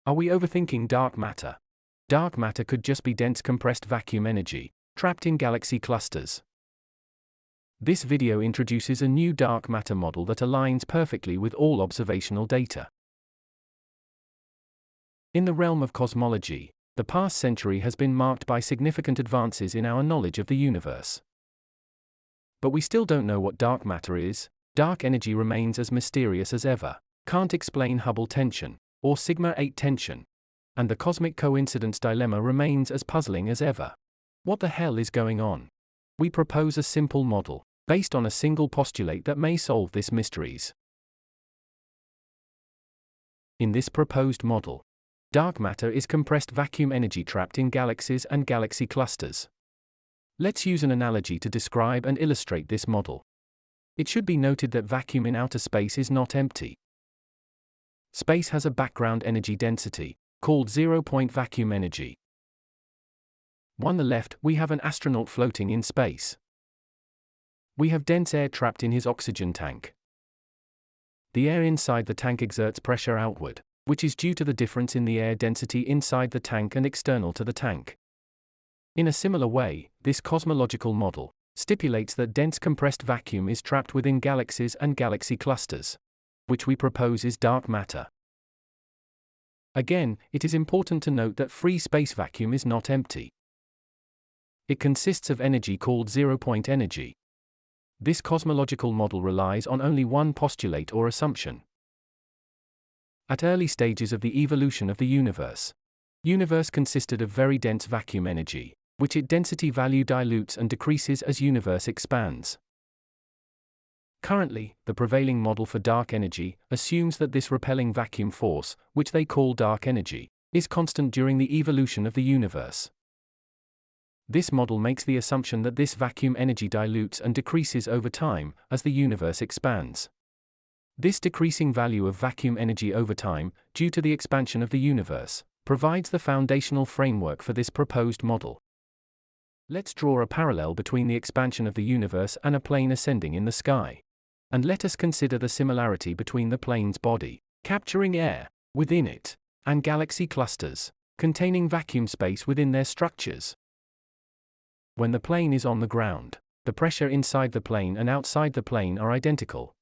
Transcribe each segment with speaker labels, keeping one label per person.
Speaker 1: Are we overthinking dark matter? Dark matter could just be dense compressed vacuum energy, trapped in galaxy clusters. This video introduces a new dark matter model that aligns perfectly with all observational data. In the realm of cosmology, the past century has been marked by significant advances in our knowledge of the universe. But we still don't know what dark matter is. Dark energy remains as mysterious as ever, can't explain Hubble tension, or Si8 tension, and the cosmic coincidence dilemma remains as puzzling as ever. What the hell is going on? We propose a simple model, based on a single postulate that may solve this mysteries. In this proposed model, dark matter is compressed vacuum energy trapped in galaxies and galaxy clusters. Let's use an analogy to describe and illustrate this model. It should be noted that vacuum in outer space is not empty. Space has a background energy density, called zero-point vacuum energy. On the left, we have an astronaut floating in space. We have dense air trapped in his oxygen tank. The air inside the tank exerts pressure outward, which is due to the difference in the air density inside the tank and external to the tank. In a similar way, this cosmological model stipulates that dense compressed vacuum is trapped within galaxies and galaxy clusters, which we propose is dark matter. Again, it is important to note that free space vacuum is not empty. It consists of energy called zero-point energy. This cosmological model relies on only one postulate or assumption. At early stages of the evolution of the universe consisted of very dense vacuum energy, which its density value dilutes and decreases as universe expands. Currently, the prevailing model for dark energy assumes that this repelling vacuum force, which they call dark energy, is constant during the evolution of the universe. This model makes the assumption that this vacuum energy dilutes and decreases over time as the universe expands. This decreasing value of vacuum energy over time, due to the expansion of the universe, provides the foundational framework for this proposed model. Let's draw a parallel between the expansion of the universe and a plane ascending in the sky. And let us consider the similarity between the plane's body, capturing air within it, and galaxy clusters, containing vacuum space within their structures. When the plane is on the ground, the pressure inside the plane and outside the plane are identical.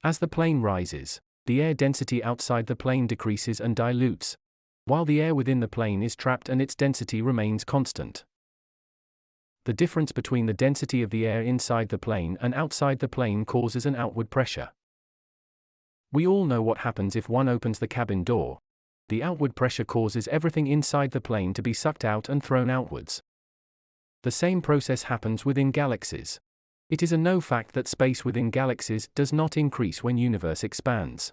Speaker 1: As the plane rises, the air density outside the plane decreases and dilutes, while the air within the plane is trapped and its density remains constant. The difference between the density of the air inside the plane and outside the plane causes an outward pressure. We all know what happens if one opens the cabin door. The outward pressure causes everything inside the plane to be sucked out and thrown outwards. The same process happens within galaxies. It is a known fact that space within galaxies does not increase when universe expands.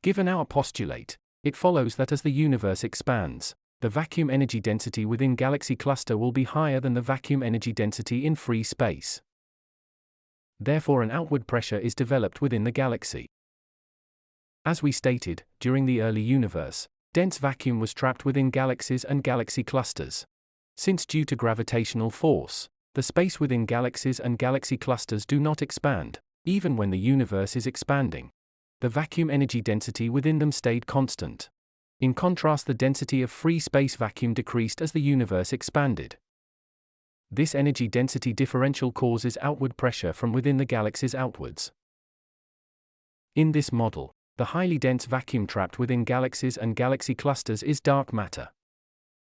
Speaker 1: Given our postulate, it follows that as the universe expands, the vacuum energy density within galaxy cluster will be higher than the vacuum energy density in free space. Therefore, an outward pressure is developed within the galaxy. As we stated, during the early universe, dense vacuum was trapped within galaxies and galaxy clusters. Since due to gravitational force, the space within galaxies and galaxy clusters do not expand, even when the universe is expanding. The vacuum energy density within them stayed constant. In contrast, the density of free space vacuum decreased as the universe expanded. This energy density differential causes outward pressure from within the galaxies outwards. In this model, the highly dense vacuum trapped within galaxies and galaxy clusters is dark matter.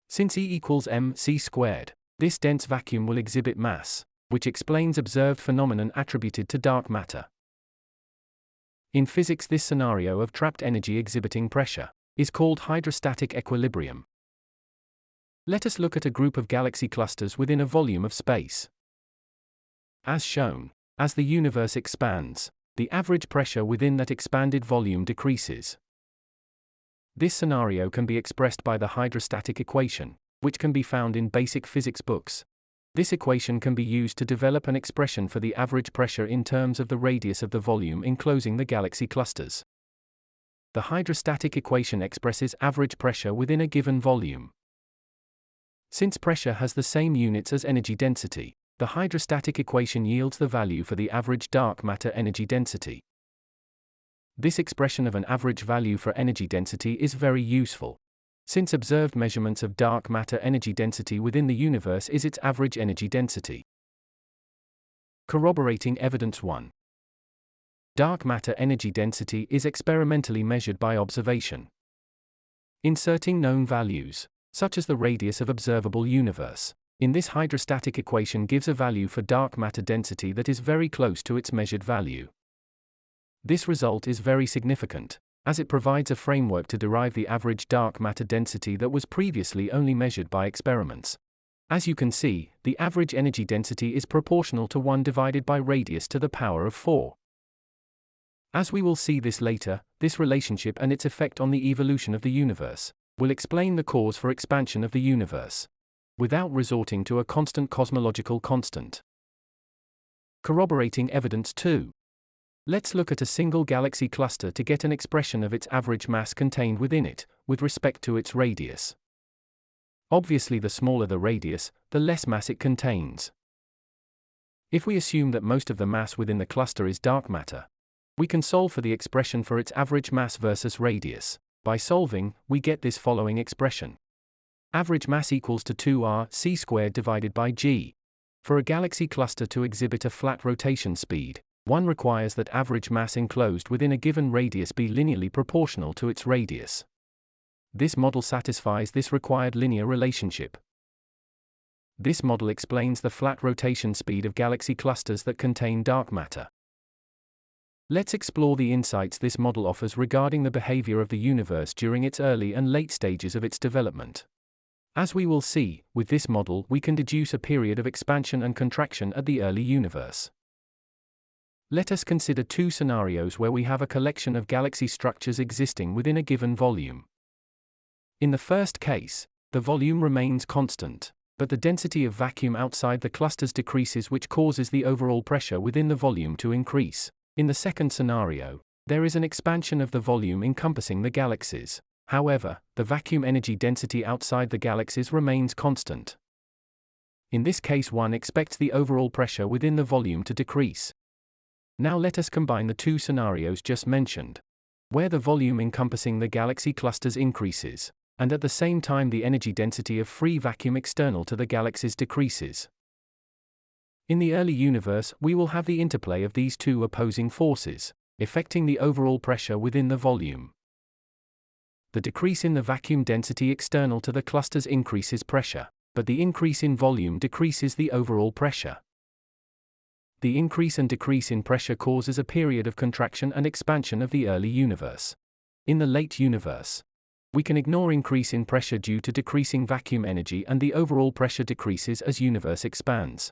Speaker 1: Since E equals mc squared, this dense vacuum will exhibit mass, which explains observed phenomenon attributed to dark matter. In physics, this scenario of trapped energy exhibiting pressure is called hydrostatic equilibrium. Let us look at a group of galaxy clusters within a volume of space. As shown, as the universe expands, the average pressure within that expanded volume decreases. This scenario can be expressed by the hydrostatic equation, which can be found in basic physics books. This equation can be used to develop an expression for the average pressure in terms of the radius of the volume enclosing the galaxy clusters. The hydrostatic equation expresses average pressure within a given volume. Since pressure has the same units as energy density, the hydrostatic equation yields the value for the average dark matter energy density. This expression of an average value for energy density is very useful, since observed measurements of dark matter energy density within the universe is its average energy density. Corroborating evidence 1. Dark matter energy density is experimentally measured by observation. Inserting known values, such as the radius of observable universe, in this hydrostatic equation gives a value for dark matter density that is very close to its measured value. This result is very significant, as it provides a framework to derive the average dark matter density that was previously only measured by experiments. As you can see, the average energy density is proportional to 1 divided by radius to the power of 4. As we will see this later, this relationship and its effect on the evolution of the universe will explain the cause for expansion of the universe, without resorting to a constant cosmological constant. Corroborating evidence 2. Let's look at a single galaxy cluster to get an expression of its average mass contained within it, with respect to its radius. Obviously, the smaller the radius, the less mass it contains. If we assume that most of the mass within the cluster is dark matter, we can solve for the expression for its average mass versus radius. By solving, we get this following expression. Average mass equals to 2r(c squared) divided by g. For a galaxy cluster to exhibit a flat rotation speed, one requires that average mass enclosed within a given radius be linearly proportional to its radius. This model satisfies this required linear relationship. This model explains the flat rotation speed of galaxy clusters that contain dark matter. Let's explore the insights this model offers regarding the behavior of the universe during its early and late stages of its development. As we will see, with this model we can deduce a period of expansion and contraction at the early universe. Let us consider two scenarios where we have a collection of galaxy structures existing within a given volume. In the first case, the volume remains constant, but the density of vacuum outside the clusters decreases, which causes the overall pressure within the volume to increase. In the second scenario, there is an expansion of the volume encompassing the galaxies. However, the vacuum energy density outside the galaxies remains constant. In this case, one expects the overall pressure within the volume to decrease. Now let us combine the two scenarios just mentioned, where the volume encompassing the galaxy clusters increases, and at the same time the energy density of free vacuum external to the galaxies decreases. In the early universe, we will have the interplay of these two opposing forces, affecting the overall pressure within the volume. The decrease in the vacuum density external to the clusters increases pressure, but the increase in volume decreases the overall pressure. The increase and decrease in pressure causes a period of contraction and expansion of the early universe. In the late universe, we can ignore increase in pressure due to decreasing vacuum energy, and the overall pressure decreases as universe expands.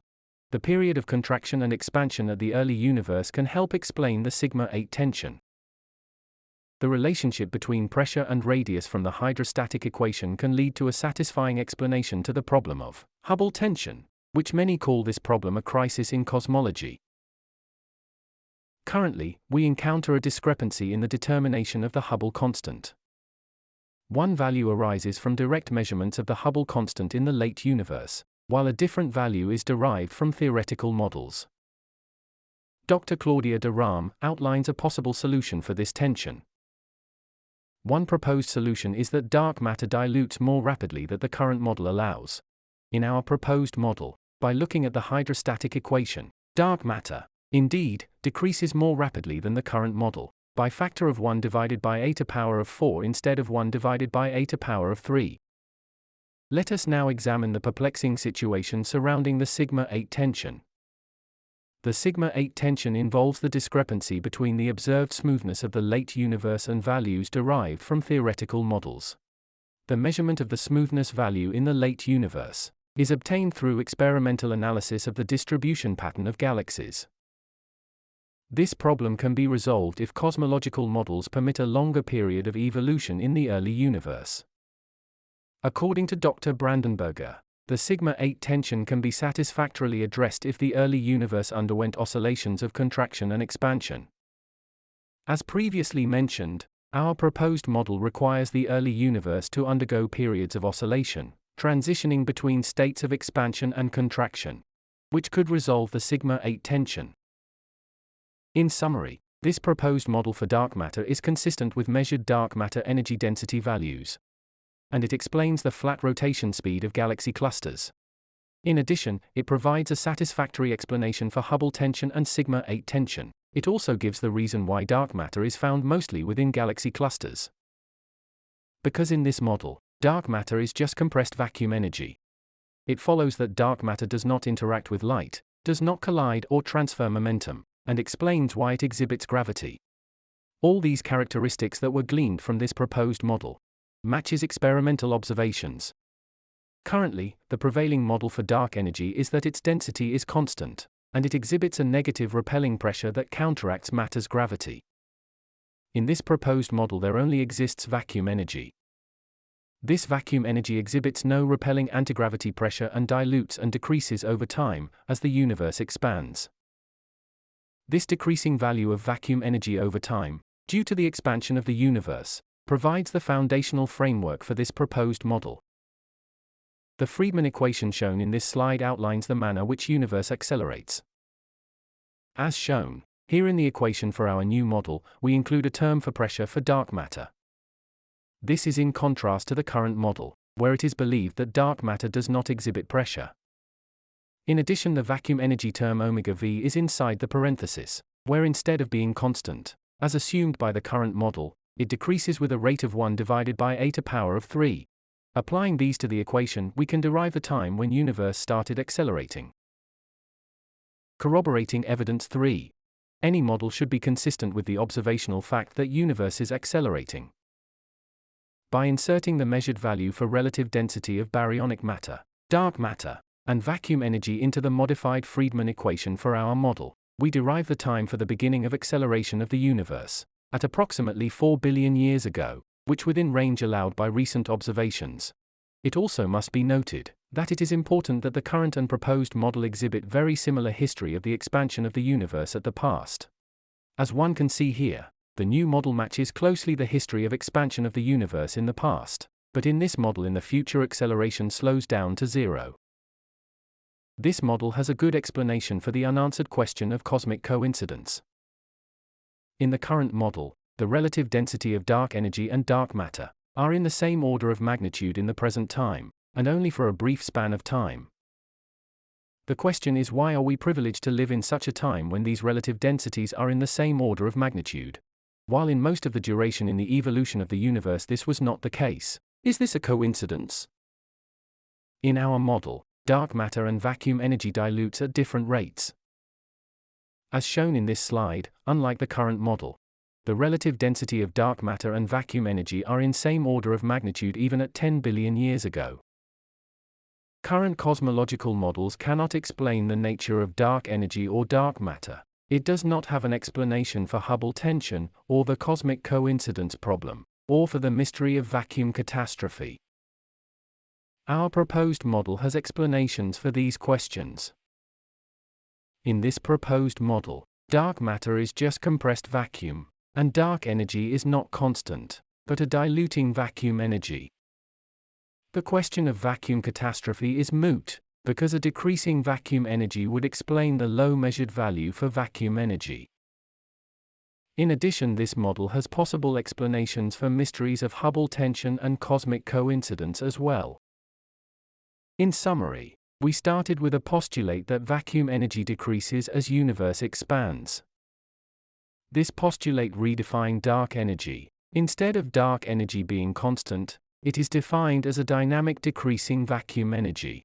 Speaker 1: The period of contraction and expansion at the early universe can help explain the Si8 tension. The relationship between pressure and radius from the hydrostatic equation can lead to a satisfying explanation to the problem of Hubble tension, which many call this problem a crisis in cosmology. Currently, we encounter a discrepancy in the determination of the Hubble constant. One value arises from direct measurements of the Hubble constant in the late universe, while a different value is derived from theoretical models. Dr. Claudia de Rham outlines a possible solution for this tension. One proposed solution is that dark matter dilutes more rapidly than the current model allows. In our proposed model, by looking at the hydrostatic equation, dark matter, indeed, decreases more rapidly than the current model, by factor of 1 divided by a to power of 4 instead of 1 divided by a to power of 3. Let us now examine the perplexing situation surrounding the Si8 tension. The Si8 tension involves the discrepancy between the observed smoothness of the late universe and values derived from theoretical models. The measurement of the smoothness value in the late universe is obtained through experimental analysis of the distribution pattern of galaxies. This problem can be resolved if cosmological models permit a longer period of evolution in the early universe. According to Dr. Brandenberger, the Si8 tension can be satisfactorily addressed if the early universe underwent oscillations of contraction and expansion. As previously mentioned, our proposed model requires the early universe to undergo periods of oscillation, transitioning between states of expansion and contraction, which could resolve the Si8 tension. In summary, This proposed model for dark matter is consistent with measured dark matter energy density values. And it explains the flat rotation speed of galaxy clusters. In addition, it provides a satisfactory explanation for Hubble tension and Si8 tension. It also gives the reason why dark matter is found mostly within galaxy clusters. Because in this model, dark matter is just compressed vacuum energy. It follows that dark matter does not interact with light, does not collide or transfer momentum, and explains why it exhibits gravity. All these characteristics that were gleaned from this proposed model matches experimental observations. Currently, the prevailing model for dark energy is that its density is constant, and it exhibits a negative repelling pressure that counteracts matter's gravity. In this proposed model there only exists vacuum energy. This vacuum energy exhibits no repelling antigravity pressure and dilutes and decreases over time as the universe expands. This decreasing value of vacuum energy over time, due to the expansion of the universe, provides the foundational framework for this proposed model. The Friedmann equation shown in this slide outlines the manner which universe accelerates. As shown, here in the equation for our new model, we include a term for pressure for dark matter. This is in contrast to the current model, where it is believed that dark matter does not exhibit pressure. In addition, the vacuum energy term omega v is inside the parenthesis, where instead of being constant, as assumed by the current model, it decreases with a rate of 1 divided by a to power of 3. Applying these to the equation, we can derive the time when universe started accelerating. Corroborating evidence 3. Any model should be consistent with the observational fact that universe is accelerating. By inserting the measured value for relative density of baryonic matter, dark matter, and vacuum energy into the modified Friedmann equation for our model, we derive the time for the beginning of acceleration of the universe, at approximately 4 billion years ago, which within range allowed by recent observations. It also must be noted that it is important that the current and proposed model exhibit very similar history of the expansion of the universe at the past. As one can see here, the new model matches closely the history of expansion of the universe in the past, but in this model in the future acceleration slows down to 0. This model has a good explanation for the unanswered question of cosmic coincidence. In the current model, the relative density of dark energy and dark matter are in the same order of magnitude in the present time, and only for a brief span of time. The question is, why are we privileged to live in such a time when these relative densities are in the same order of magnitude, while in most of the duration in the evolution of the universe this was not the case? Is this a coincidence? In our model, dark matter and vacuum energy dilutes at different rates. As shown in this slide, unlike the current model, the relative density of dark matter and vacuum energy are in same order of magnitude even at 10 billion years ago. Current cosmological models cannot explain the nature of dark energy or dark matter. It does not have an explanation for Hubble tension, or the cosmic coincidence problem, or for the mystery of vacuum catastrophe. Our proposed model has explanations for these questions. In this proposed model, dark matter is just compressed vacuum, and dark energy is not constant, but a diluting vacuum energy. The question of vacuum catastrophe is moot, because a decreasing vacuum energy would explain the low measured value for vacuum energy. In addition, this model has possible explanations for mysteries of Hubble tension and cosmic coincidence as well. In summary, we started with a postulate that vacuum energy decreases as universe expands. This postulate redefined dark energy. Instead of dark energy being constant, it is defined as a dynamic decreasing vacuum energy.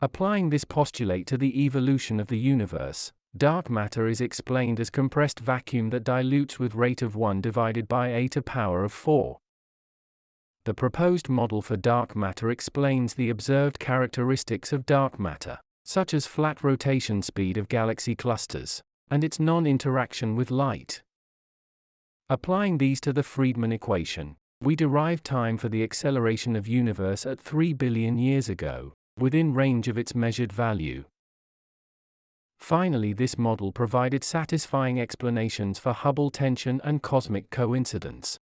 Speaker 1: Applying this postulate to the evolution of the universe, dark matter is explained as compressed vacuum that dilutes with rate of 1 divided by a to power of 4. The proposed model for dark matter explains the observed characteristics of dark matter, such as flat rotation speed of galaxy clusters, and its non-interaction with light. Applying these to the Friedmann equation, we derive time for the acceleration of universe at 3 billion years ago, within range of its measured value. Finally, this model provided satisfying explanations for Hubble tension and cosmic coincidence.